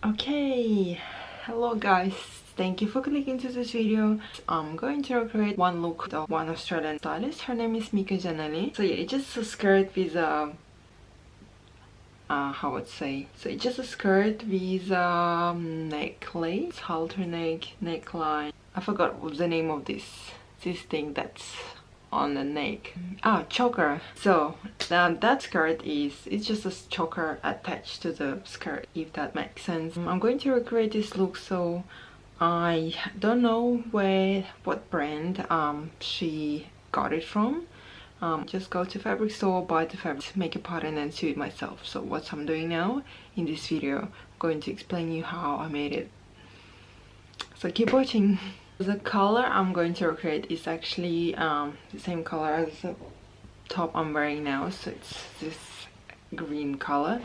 Okay, hello guys, thank you for clicking to this video. I'm going to recreate one look of one Australian stylist. Her name is Micah Giannelli. So yeah, it's just a skirt with a how would say, so it's just a skirt with a necklace, halter neckline. I forgot what the name of this thing that's on the neck. Chocker. So that skirt it's just a choker attached to the skirt, if that makes sense. I'm going to recreate this look, so I don't know what brand she got it from. Just go to fabric store, buy the fabric, make a pattern and sew it myself. So what I'm doing now in this video, I'm going to explain you how I made it, so keep watching. The color I'm going to recreate is actually the same color as the top I'm wearing now, so it's this green color.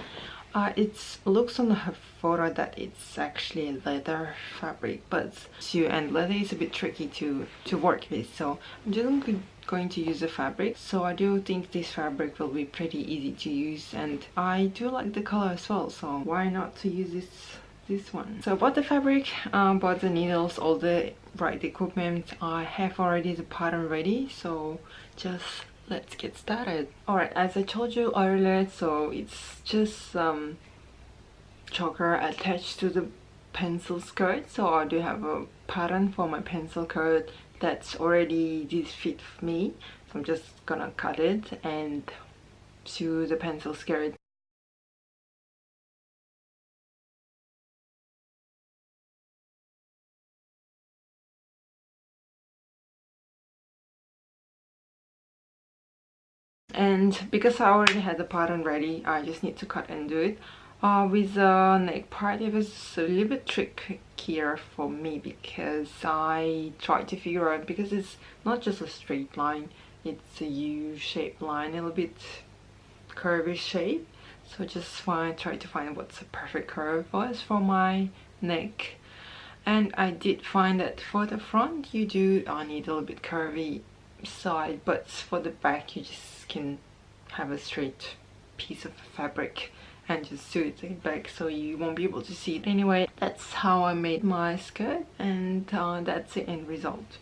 It looks on her photo that it's actually leather fabric, but sew and leather is a bit tricky to work with, so I'm just going to use the fabric. So I do think this fabric will be pretty easy to use, and I do like the color as well, so why not to use this one. So I bought the fabric, bought the needles, all the right equipment. I have already the pattern ready, so just let's get started. Alright, as I told you earlier, so it's just choker attached to the pencil skirt. So I do have a pattern for my pencil skirt that's already this fit for me, so I'm just gonna cut it and sew the pencil skirt. And because I already had the pattern ready, I just need to cut and do it. With the neck part, it was a little bit trickier for me because I tried to figure out, because it's not just a straight line, it's a U-shaped line, a little bit curvy shape. So just try to find what's the perfect curve was for my neck. And I did find that for the front you do need a little bit curvy side, but for the back you just can have a straight piece of fabric and just sew it back, so you won't be able to see it. Anyway, that's how I made my skirt, and that's the end result.